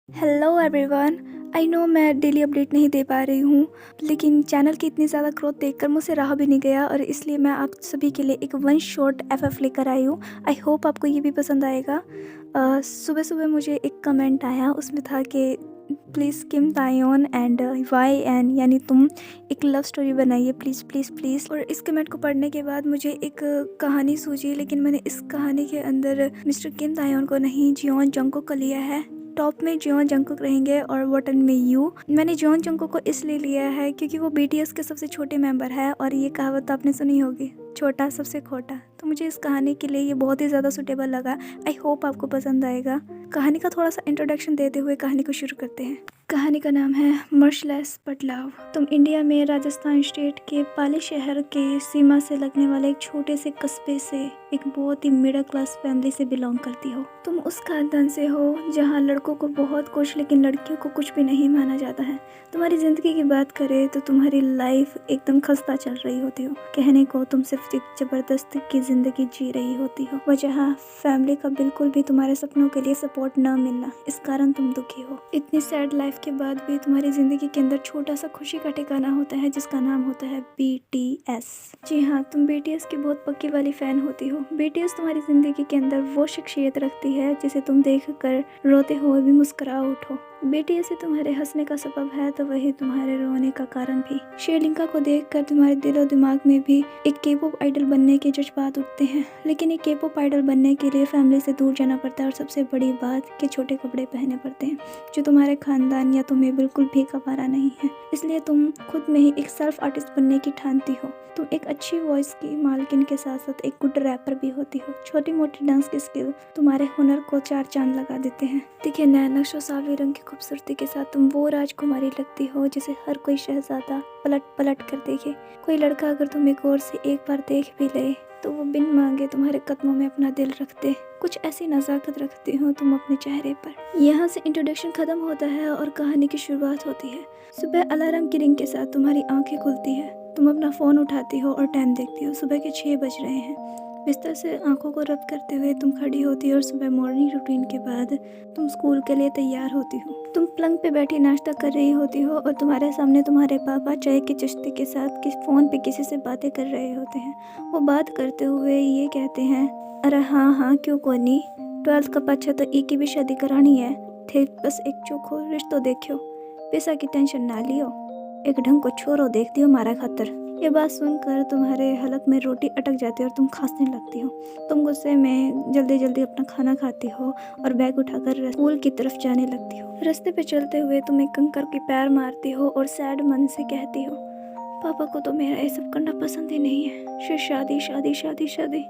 Hello everyone. I know मैं daily update नहीं दे पा रही हूँ, लेकिन चैनल की इतनी ज़्यादा ग्रोथ देखकर मुझसे रहा भी नहीं गया और इसलिए मैं आप सभी के लिए एक वन शॉट एफएफ लेकर आई हूँ। आई होप आपको ये भी पसंद आएगा। सुबह सुबह मुझे एक कमेंट आया, उसमें था कि please Kim Taeyeon and Y N, यानी तुम एक लव स्टोरी बनाइए प्लीज़ प्लीज़ प्लीज़। और इस कमेंट को पढ़ने के बाद मुझे एक कहानी सूझी, लेकिन मैंने इस कहानी के अंदर मिस्टर किम तायोन को नहीं, जियोन जंगकुक को लिया है। टॉप में जियोन जंगकुक रहेंगे और बॉटम में यू। मैंने जियोन जंगकुक को इसलिए लिया है क्योंकि वो बीटीएस के सबसे छोटे मेंबर है और ये कहावत तो आपने सुनी होगी, छोटा सबसे खोटा। तो मुझे इस कहानी के लिए ये बहुत ही ज़्यादा सुटेबल लगा। आई होप आपको पसंद आएगा। कहानी का थोड़ा सा इंट्रोडक्शन देते हुए कहानी को शुरू करते हैं। कहानी का नाम है मर्शलेस बट लव। तुम इंडिया में राजस्थान स्टेट के पाली शहर के सीमा से लगने वाले एक छोटे से कस्बे से एक बहुत ही मिडिल क्लास फैमिली से बिलोंग करती हो। तुम उस खानदान से हो जहाँ लड़कों को बहुत कुछ लेकिन लड़कियों को कुछ भी नहीं माना जाता है। तुम्हारी ज़िंदगी की बात करें तो तुम्हारी लाइफ एकदम खस्ता चल रही होती हो। कहने को तुम सिर्फ एक ज़बरदस्ती की ज़िंदगी जी रही होती हो, वजह फैमिली का बिल्कुल भी तुम्हारे सपनों के लिए सपोर्ट न मिलना, इस कारण तुम दुखी हो। इतनी सैड लाइफ के बाद भी तुम्हारी ज़िंदगी के अंदर छोटा सा खुशी का ठिकाना होता है जिसका नाम होता है बीटीएस। जी हाँ, तुम बीटीएस की बहुत पक्की वाली फ़ैन होती हो। बीटीएस तुम्हारी ज़िंदगी के अंदर वो शख्सियत रखती है जिसे तुम देख कर रोते हुए भी मुस्कुरा उठो। बीटीएस से तुम्हारे हंसने का सबब है तो वही तुम्हारे रोने का कारण भी। श्रीलंका को देखकर तुम्हारे दिलो दिमाग में भी एक केपॉप आइडल बनने के जज्बात उठते हैं, लेकिन एक केपॉप आइडल बनने के लिए फैमिली से दूर जाना पड़ता है और सबसे बड़ी बात कि छोटे कपड़े पहनने पड़ते हैं जो तुम्हारे खानदान या तुम्हें बिल्कुल भी कबारा नहीं है। इसलिए तुम खुद में ही एक सेल्फ आर्टिस्ट बनने की ठानती हो। तुम एक अच्छी वॉइस की मालकिन के साथ साथ एक गुड रैपर भी होती हो। छोटी मोटी डांस की स्किल तुम्हारे हुनर को चार चांद लगा देते हैं। दिखे नैन नक्शो सावी रंग की खूबसूरती के साथ तुम वो राजकुमारी लगती हो जिसे हर कोई शहजादा पलट पलट कर देखे। कोई लड़का अगर तुम्हें गौर से एक बार देख भी ले तो वो बिन मांगे तुम्हारे कदमों में अपना दिल रख दे। कुछ ऐसी नज़ाकत रखती हो तुम अपने चेहरे पर। यहाँ से इंट्रोडक्शन खत्म होता है और कहानी की शुरुआत होती है। सुबह अलार्म की रिंग के साथ तुम्हारी आंखें खुलती है। तुम अपना फ़ोन उठाती हो और टाइम देखती हो। सुबह के 6 बज रहे हैं। बिस्तर से आंखों को रब करते हुए तुम खड़ी होती हो और सुबह मॉर्निंग रूटीन के बाद तुम स्कूल के लिए तैयार होती हो। तुम पलंग पे बैठी नाश्ता कर रही होती हो और तुम्हारे सामने तुम्हारे पापा चाय की चुस्की के साथ फ़ोन पे किसी से बातें कर रहे होते हैं। वो बात करते हुए ये कहते हैं, अरे हाँ हाँ क्यों कोनी, 12th का पच्छा तो एक की भी शादी करानी है थे, बस एक चोखो रिश्तो देखियो, पैसा की टेंशन ना लियो, एक ढंग को छोरो देख दियो मारा खातर। ये बात सुनकर तुम्हारे हलक में रोटी अटक जाती है और तुम खांसने लगती हो। तुम गुस्से में जल्दी जल्दी अपना खाना खाती हो और बैग उठाकर स्कूल की तरफ जाने लगती हो। रास्ते पे चलते हुए तुम एक कंकर की पैर मारती हो और सैड मन से कहती हो, पापा को तो मेरा ये सब करना पसंद ही नहीं है, सिर्फ शादी शादी शादी शादी।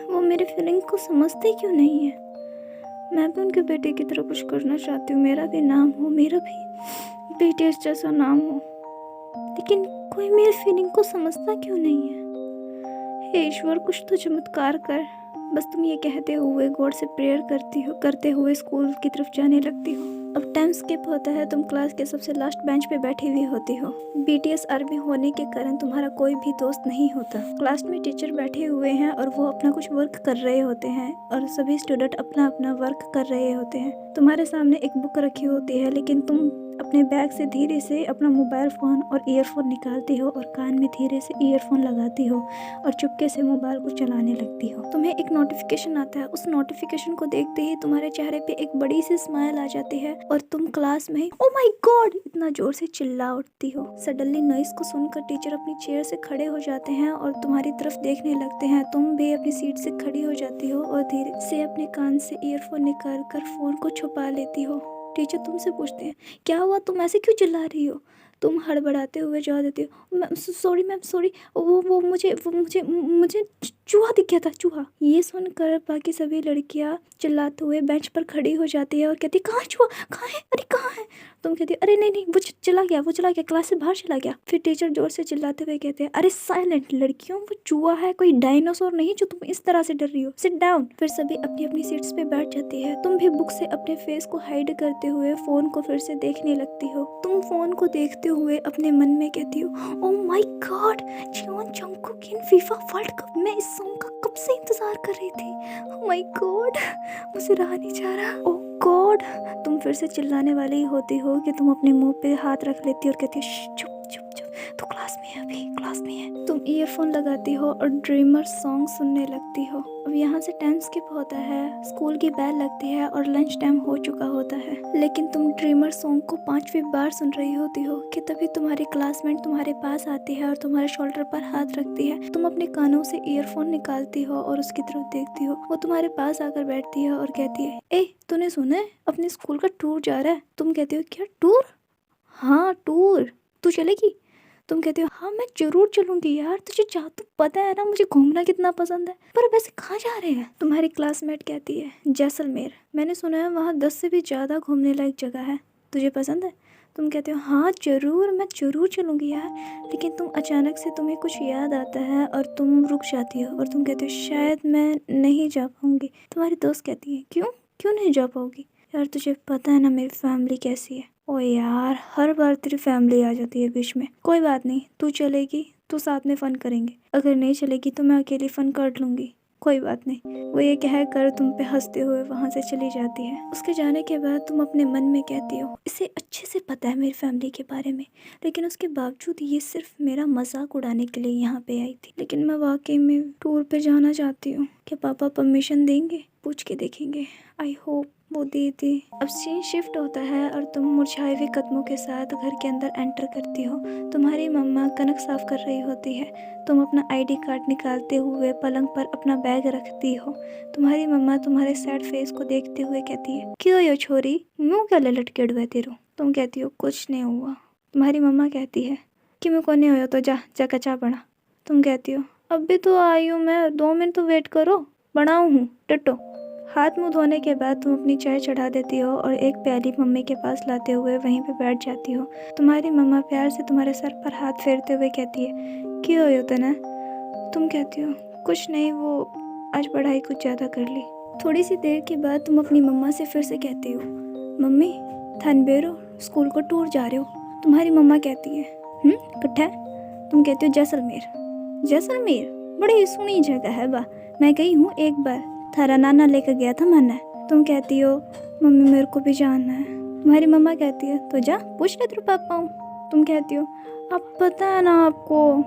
वो मेरे फीलिंग को समझते क्यों नहीं है। मैं भी उनके बेटे की तरह कुछ करना चाहती हूँ, मेरा भी नाम हो, मेरा भी बीटीएस जैसा नाम हो, लेकिन कोई मेरी फीलिंग को समझता क्यों नहीं है। हे ईश्वर, कुछ तो चमत्कार कर। बस तुम ये कहते हुए गॉड से प्रेयर करते हुए स्कूल की तरफ जाने लगती हो। अब टाइम स्किप होता है। तुम क्लास के सबसे लास्ट बेंच पे बैठी हुई होती हो। बीटीएस आर्मी होने के कारण तुम्हारा कोई भी दोस्त नहीं होता। क्लास में टीचर बैठे हुए हैं और वो अपना कुछ वर्क कर रहे होते हैं और सभी स्टूडेंट अपना अपना वर्क कर रहे होते हैं। तुम्हारे सामने एक बुक रखी होती है, लेकिन तुम अपने बैग से धीरे से अपना मोबाइल फ़ोन और ईयरफोन निकालती हो और कान में धीरे से ईयरफोन लगाती हो और चुपके से मोबाइल को चलाने लगती हो। तुम्हें एक नोटिफिकेशन आता है। उस नोटिफिकेशन को देखते ही तुम्हारे चेहरे पे एक बड़ी सी स्माइल आ जाती है और तुम क्लास में ओ माय गॉड इतना जोर से चिल्ला उठती हो। सडनली नॉइस को सुनकर टीचर अपनी चेयर से खड़े हो जाते हैं और तुम्हारी तरफ देखने लगते हैं। तुम भी अपनी सीट से खड़ी हो जाती हो और धीरे से अपने कान से ईयरफोन निकाल कर फ़ोन को छुपा लेती हो। टीचर तुमसे पूछते हैं, क्या हुआ, तुम ऐसे क्यों चिल्ला रही हो। तुम हड़बड़ाते हुए जवाब देती हो, मैम सॉरी मैम सॉरी, मुझे चूहा दिख गया था, चूहा। ये सुनकर बाकी सभी लड़कियां चिल्लाते हुए बेंच पर खड़ी हो जाती है और कहती, कहाँ है चूहा, कहाँ है, अरे कहाँ है। तुम कहती, अरे नहीं नहीं, वो चला गया, क्लास से बाहर चला गया। फिर टीचर जोर से चिल्लाते हुए कहते हैं, अरे साइलेंट लड़कियों, वो चूहा है, कोई डायनासोर नहीं जो तुम इस तरह से डर रही हो, सिट डाउन। फिर सभी अपनी अपनी सीट्स पे बैठ जाती है। तुम भी बुक से अपने फेस को हाइड करते हुए फोन को फिर से देखने लगती हो। तुम फोन को देखते हुए अपने मन में कहती हो, oh my god, Jeon Jungkook in FIFA World Cup में इस सॉन्ग का कब से इंतजार कर रही थी। ओह माय गॉड, मुझे रहा नहीं जा रहा। ओह गॉड, गॉड, तुम फिर से चिल्लाने वाली ही होती हो कि तुम अपने मुंह पे हाथ रख लेती हो और कहती हो चुप चुप चुप, तो क्लास में है, अभी क्लास में है। तुम ईयरफोन लगाती हो और ड्रीमर सॉन्ग सुनने लगती हो। अब यहाँ से टाइम स्किप होता है, स्कूल की बेल लगती है और लंच टाइम हो चुका होता है, लेकिन तुम ड्रीमर सॉन्ग को 5वीं बार सुन रही होती हो कि तभी तुम्हारी क्लासमेट तुम्हारे पास आती है और तुम्हारे शोल्डर पर हाथ रखती है। तुम अपने कानों से ईयरफोन निकालती हो और उसकी तरफ देखती हो। वो तुम्हारे पास आकर बैठती है और कहती है, ए तूने सुना है अपने स्कूल का टूर जा रहा है? तुम कहती हो, क्या टूर? हाँ टूर, तू चलेगी? तुम कहती हो, हाँ मैं जरूर चलूंगी यार, तुझे तो पता है ना मुझे घूमना कितना पसंद है। पर वैसे कहाँ जा रहे हैं? तुम्हारी क्लासमेट कहती है, जैसलमेर। मैंने सुना है वहाँ 10 से भी ज़्यादा घूमने लायक जगह है, तुझे पसंद है? तुम कहते हो, हाँ जरूर, मैं जरूर चलूंगी यार। लेकिन तुम अचानक से तुम्हें कुछ याद आता है और तुम रुक जाती हो और तुम कहते हो, शायद मैं नहीं जा पाऊंगी। तुम्हारी दोस्त कहती है, क्यों क्यों नहीं जा पाओगी? यार तुझे पता है ना मेरी फैमिली कैसी है। ओ यार, हर बार तेरी फैमिली आ जाती है बीच में। कोई बात नहीं, तू चलेगी तो साथ में फ़न करेंगे, अगर नहीं चलेगी तो मैं अकेली फ़न कर लूँगी, कोई बात नहीं। वो ये कह कर तुम पे हंसते हुए वहाँ से चली जाती है। उसके जाने के बाद तुम अपने मन में कहती हो, इसे अच्छे से पता है मेरी फैमिली के बारे में, लेकिन उसके बावजूद ये सिर्फ मेरा मजाक उड़ाने के लिए यहाँ पे आई थी। लेकिन मैं वाकई में टूर पे जाना चाहती हूँ। क्या पापा परमिशन देंगे? पूछ के देखेंगे, आई होप वो दे दे। अब सीन शिफ्ट होता है और तुम मुरझाए हुए कदमों के साथ घर के अंदर एंटर करती हो। तुम्हारी मम्मा कनक साफ कर रही होती है। तुम अपना आईडी कार्ड निकालते हुए पलंग पर अपना बैग रखती हो। तुम्हारी मम्मा तुम्हारे सैड फेस को देखते हुए कहती है, क्यों यो छोरी, मुँह क्या लटके हुए तेरो? तुम कहती हो, कुछ नहीं हुआ। तुम्हारी मम्मा कहती है कि मैं को नहीं हो तो जा कचा बना। तुम कहती हो, अभी तो आई हूँ मैं, 2 मिनट तो वेट करो, बनाऊँ हूँ टट्टो। हाथ मुंह धोने के बाद तुम अपनी चाय चढ़ा देती हो और एक प्याली मम्मी के पास लाते हुए वहीं पे बैठ जाती हो। तुम्हारी मम्मा प्यार से तुम्हारे सर पर हाथ फेरते हुए कहती है, क्यों हो तना? तुम कहती हो, कुछ नहीं, वो आज पढ़ाई कुछ ज़्यादा कर ली। थोड़ी सी देर के बाद तुम अपनी मम्मा से फिर से कहती हो, मम्मी थनबेरो स्कूल को टूर जा रहे हो। तुम्हारी मम्मा कहती है, कट्ठा? तुम कहती हो, जैसलमेर। जैसलमेर बड़ी सुनी जगह है बा, मैं गई हूँ एक बार, थारा नाना लेकर गया था मैंने। तुम कहती हो, मम्मी मेरे को भी जाना है। तुम्हारी मम्मा कहती है, तो जा पूछ ले तेरे पापा हूँ। तुम कहती हो, अब पता है ना आपको,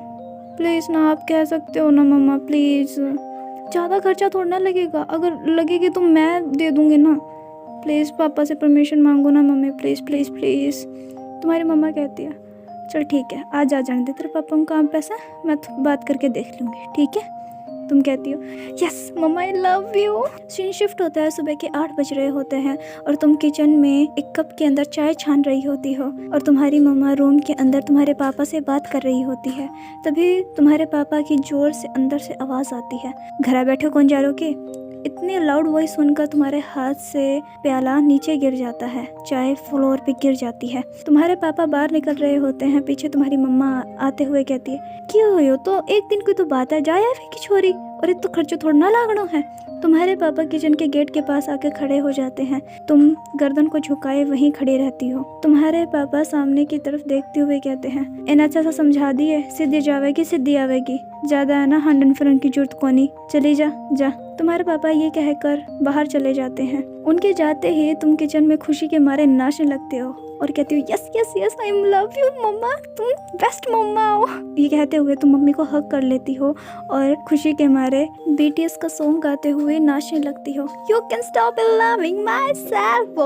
प्लीज़ ना आप कह सकते हो ना मम्मा प्लीज़, ज़्यादा खर्चा थोड़ा ना लगेगा, अगर लगेगी तो मैं दे दूँगी ना, प्लीज़ पापा से परमिशन मांगो ना मम्मी, प्लीज़ प्लीज़ प्लीज़। तुम्हारी मम्मा कहती है, चल ठीक है, आज आ जाने दे तेरे पापा को काम पैसा, मैं बात करके देख लूँगी, ठीक है? तुम कहती हो, yes mamma I love you. Scene shift होता है, सुबह के 8 बज रहे होते हैं और तुम किचन में एक कप के अंदर चाय छान रही होती हो और तुम्हारी मम्मा रूम के अंदर तुम्हारे पापा से बात कर रही होती है। तभी तुम्हारे पापा की जोर से अंदर से आवाज़ आती है, घरा बैठे कौन जा रहे के? इतनी लाउड वॉइस सुनकर तुम्हारे हाथ से प्याला नीचे गिर जाता है, चाय फ्लोर पे गिर जाती है। तुम्हारे पापा बाहर निकल रहे होते हैं, पीछे तुम्हारी मम्मा आते हुए कहती है, क्यों हो तो एक दिन की तो बात है, जाया फिर की छोरी, और एक तो खर्चो थोड़ा ना लागनो है। तुम्हारे पापा किचन के गेट के पास आके खड़े हो जाते हैं। तुम गर्दन को झुकाए वहीं खड़ी रहती हो। तुम्हारे पापा सामने की तरफ देखते हुए कहते हैं, इन अच्छा सा समझा दिए, सिद्धि जावेगी सिद्धि आवेगी, ज्यादा है ना हंडन फिरन की जरूरत को नहीं, चली जा जा। तुम्हारे पापा ये कहकर बाहर चले जाते हैं। उनके जाते ही तुम किचन में खुशी के मारे नाचने लगते हो और कहती हो, yes yes yes I love you mamma, तुम बेस्ट मम्मा हो। ये कहते हुए तुम मम्मी को हग कर लेती हो और खुशी के मारे BTS का सॉन्ग गाते हुए नाचने लगती हो। You can stop loving myself,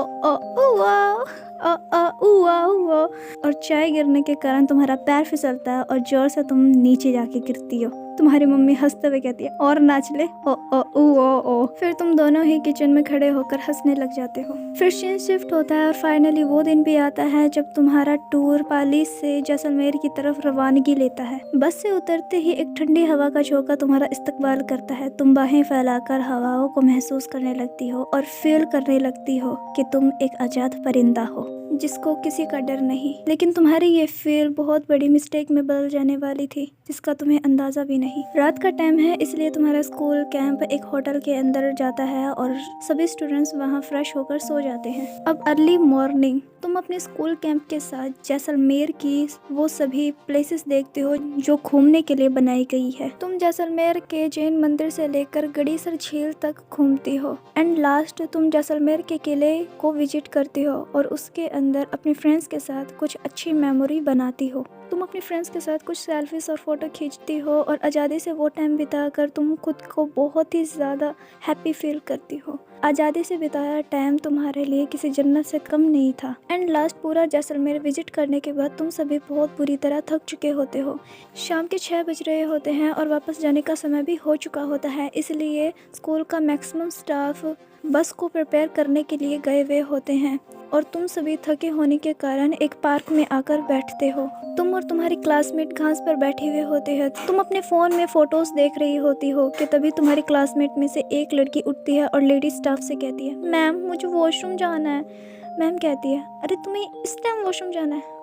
और चाय गिरने के कारण तुम्हारा पैर फिसलता है और जोर से तुम नीचे जाके गिरती हो। तुम्हारी मम्मी हंसते हुए कहती है, और नाच ले, ओ ओ ओ ओ। फिर तुम दोनों ही किचन में खड़े होकर हंसने लग जाते हो। फिर सीन शिफ्ट होता है और फाइनली वो दिन भी आता है जब तुम्हारा टूर पाली से जैसलमेर की तरफ रवानगी लेता है। बस से उतरते ही एक ठंडी हवा का झोंका तुम्हारा इस्तकबाल करता है। तुम बाहें फैलाकर हवाओं को महसूस करने लगती हो और फील करने लगती हो कि तुम एक आजाद परिंदा हो। जिसको किसी का डर नहीं, लेकिन तुम्हारी ये फेल बहुत बड़ी मिस्टेक में बदल जाने वाली थी जिसका तुम्हें अंदाजा भी नहीं। रात का टाइम है, इसलिए तुम्हारा स्कूल कैंप एक होटल के अंदर जाता है और सभी स्टूडेंट्स वहाँ फ्रेश होकर सो जाते हैं। अब अर्ली मॉर्निंग तुम अपने स्कूल कैंप के साथ जैसलमेर की वो सभी प्लेसेस देखते हो जो घूमने के लिए बनाई गई है। तुम जैसलमेर के जैन मंदिर से लेकर गड़ीसर झील तक घूमती हो एंड लास्ट तुम जैसलमेर के किले को विजिट करती हो और उसके अंदर अपने फ्रेंड्स के साथ कुछ अच्छी मेमोरी बनाती हो। तुम अपने फ्रेंड्स के साथ कुछ सेल्फीज और फोटो खींचती हो और आज़ादी से वो टाइम बिताकर तुम खुद को बहुत ही ज़्यादा हैप्पी फील करती हो। आज़ादी से बिताया टाइम तुम्हारे लिए किसी जन्नत से कम नहीं था। एंड लास्ट पूरा जैसलमेर विजिट करने के बाद तुम सभी बहुत बुरी तरह थक चुके होते हो। शाम के 6 बज रहे होते हैं और वापस जाने का समय भी हो चुका होता है, इसलिए स्कूल का मैक्सिमम स्टाफ बस को प्रिपेयर करने के लिए गए हुए होते हैं और तुम सभी थके होने के कारण एक पार्क में आकर बैठते हो। तुम और तुम्हारी क्लासमेट घास पर बैठे हुए होते हैं। तुम अपने फ़ोन में फ़ोटोज़ देख रही होती हो कि तभी तुम्हारी क्लासमेट में से एक लड़की उठती है और लेडी स्टाफ से कहती है, मैम मुझे वॉशरूम जाना है। मैम कहती है, अरे तुम्हें इस टाइम वॉशरूम जाना है?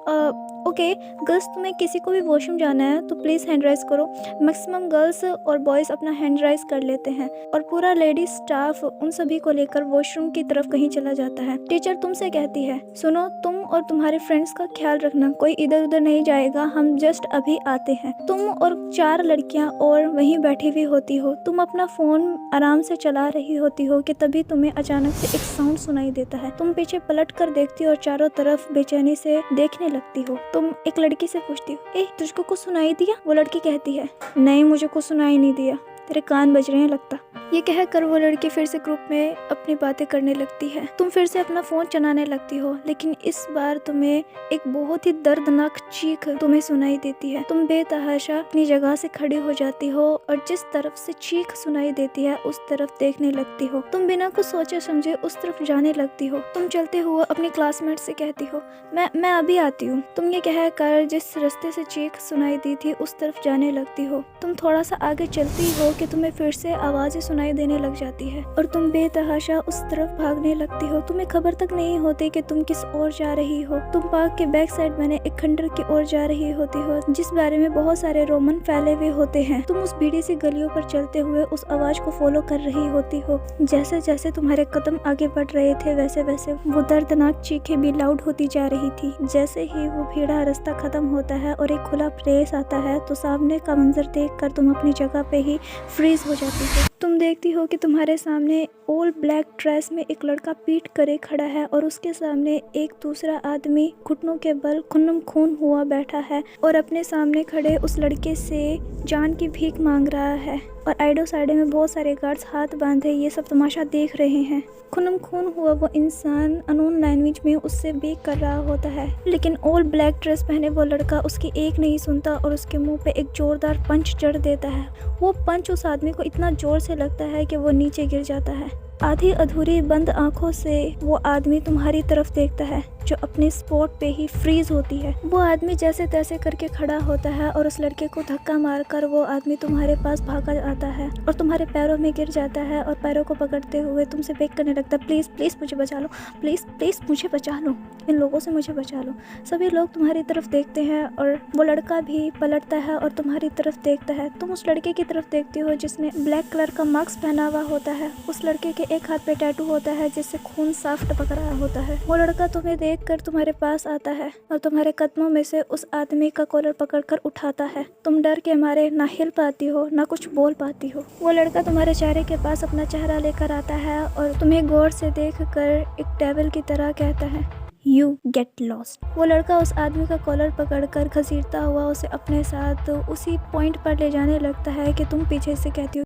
ओके गर्ल्स, तुम्हें किसी को भी वॉशरूम जाना है तो प्लीज़ हैंड राइज करो। मैक्सिमम गर्ल्स और बॉयज़ अपना हैंड राइज कर लेते हैं और पूरा लेडी स्टाफ उन सभी को लेकर वॉशरूम की तरफ कहीं चला जाता है। टीचर तुमसे कहती है, सुनो तुम और तुम्हारे फ्रेंड्स का ख्याल रखना, कोई इधर उधर नहीं जाएगा, हम जस्ट अभी आते हैं। तुम और 4 लड़कियां और वहीं बैठी हुई होती हो। तुम अपना फ़ोन आराम से चला रही होती हो कि तभी तुम्हें अचानक से एक साउंड सुनाई देता है। तुम पीछे पलट कर देखती हो और चारों तरफ बेचैनी से देखने लगती हो। तुम एक लड़की से पूछती हो, ए तुझको कुछ सुनाई दिया? वो लड़की कहती है, नहीं मुझे कुछ सुनाई नहीं दिया, तेरे कान बज रहे हैं लगता। ये कहकर वो लड़की फिर से ग्रुप में अपनी बातें करने लगती है। तुम फिर से अपना फोन चलाने लगती हो, लेकिन इस बार तुम्हें एक बहुत ही दर्दनाक चीख तुम्हें सुनाई देती है। तुम बेतहाशा अपनी जगह से खड़ी हो जाती हो और जिस तरफ से चीख सुनाई देती है उस तरफ देखने लगती हो। तुम बिना कुछ सोचे समझे उस तरफ जाने लगती हो। तुम चलते हुए अपनी क्लासमेट से कहती हो, मैं अभी आती हूँ। तुम ये कहकर जिस रास्ते से चीख सुनाई दी थी उस तरफ जाने लगती हो। तुम थोड़ा सा आगे चलती हो कि तुम्हें फिर से आवाजें सुनाई देने लग जाती है और तुम बेतहाशा उस तरफ भागने लगती हो। तुम्हें खबर तक नहीं होती कि तुम किस ओर जा रही हो। तुम पार्क के बैक साइड बने एक खंडर की ओर जा रही होती हो जिस बारे में बहुत सारे रोमन फैले हुए होते हैं। तुम उस भीड़ी सी गलियों पर चलते हुए उस आवाज को फॉलो कर रही होती हो। जैसे जैसे तुम्हारे कदम आगे बढ़ रहे थे वैसे वैसे वो दर्दनाक चीखें भी लाउड होती जा रही थी। जैसे ही वो भीड़ा रास्ता खत्म होता है और एक खुला प्लेस आता है तो सामने का मंजर देखकर तुम अपनी जगह पे ही फ्रीज हो जाती हो। तुम देखती हो कि तुम्हारे सामने ऑल ब्लैक ड्रेस में एक लड़का पीठ करे खड़ा है और उसके सामने एक दूसरा आदमी घुटनों के बल खुन्नम खून हुआ बैठा है और अपने सामने खड़े उस लड़के से जान की भीख मांग रहा है और आइडो साइडे में बहुत सारे गार्ड्स हाथ बांधे ये सब तमाशा देख रहे हैं। खुन्नम खून हुआ वो इंसान अनोन लैंग्वेज में उससे बेक कर रहा होता है, लेकिन ऑल ब्लैक ड्रेस पहने वो लड़का उसकी एक नहीं सुनता और उसके मुंह पे एक जोरदार पंच जड़ देता है। वो पंच उस आदमी को इतना जोर से लगता है कि वो नीचे गिर जाता है। आधी अधूरी बंद आंखों से वो आदमी तुम्हारी तरफ देखता है जो अपने स्पॉट पे ही फ्रीज होती है। वो आदमी जैसे तैसे करके खड़ा होता है और उस लड़के को धक्का मारकर वो आदमी तुम्हारे पास भागा आता है और तुम्हारे पैरों में गिर जाता है और पैरों को पकड़ते हुए तुमसे बेग करने लगता है, प्लीज़ प्लीज़ मुझे बचा लो, प्लीज़ प्लीज़ मुझे बचा लो, इन लोगों से मुझे बचा लो। सभी लोग तुम्हारी तरफ देखते हैं और वो लड़का भी पलटता है और तुम्हारी तरफ देखता है। तुम उस लड़के की तरफ देखती हो जिसने ब्लैक कलर का मास्क पहना हुआ होता है। उस लड़के के एक हाथ पे टैटू होता है जिससे खून साफ टपक रहा होता है। वो लड़का तुम्हें देखकर तुम्हारे पास आता है और तुम्हारे कदमों में से उस आदमी का कॉलर पकड़कर उठाता है। तुम डर के मारे ना हिल पाती हो ना कुछ बोल पाती हो। वो लड़का तुम्हारे चेहरे के पास अपना चेहरा लेकर आता है और तुम्हें गौर से देखकर एक डेविल की तरह कहता है, यू गेट लॉस्ट। वो लड़का उस आदमी का कॉलर पकड़कर घसीटता हुआ उसे अपने साथ उसी पॉइंट पर ले जाने लगता है कि तुम पीछे से कहती हो,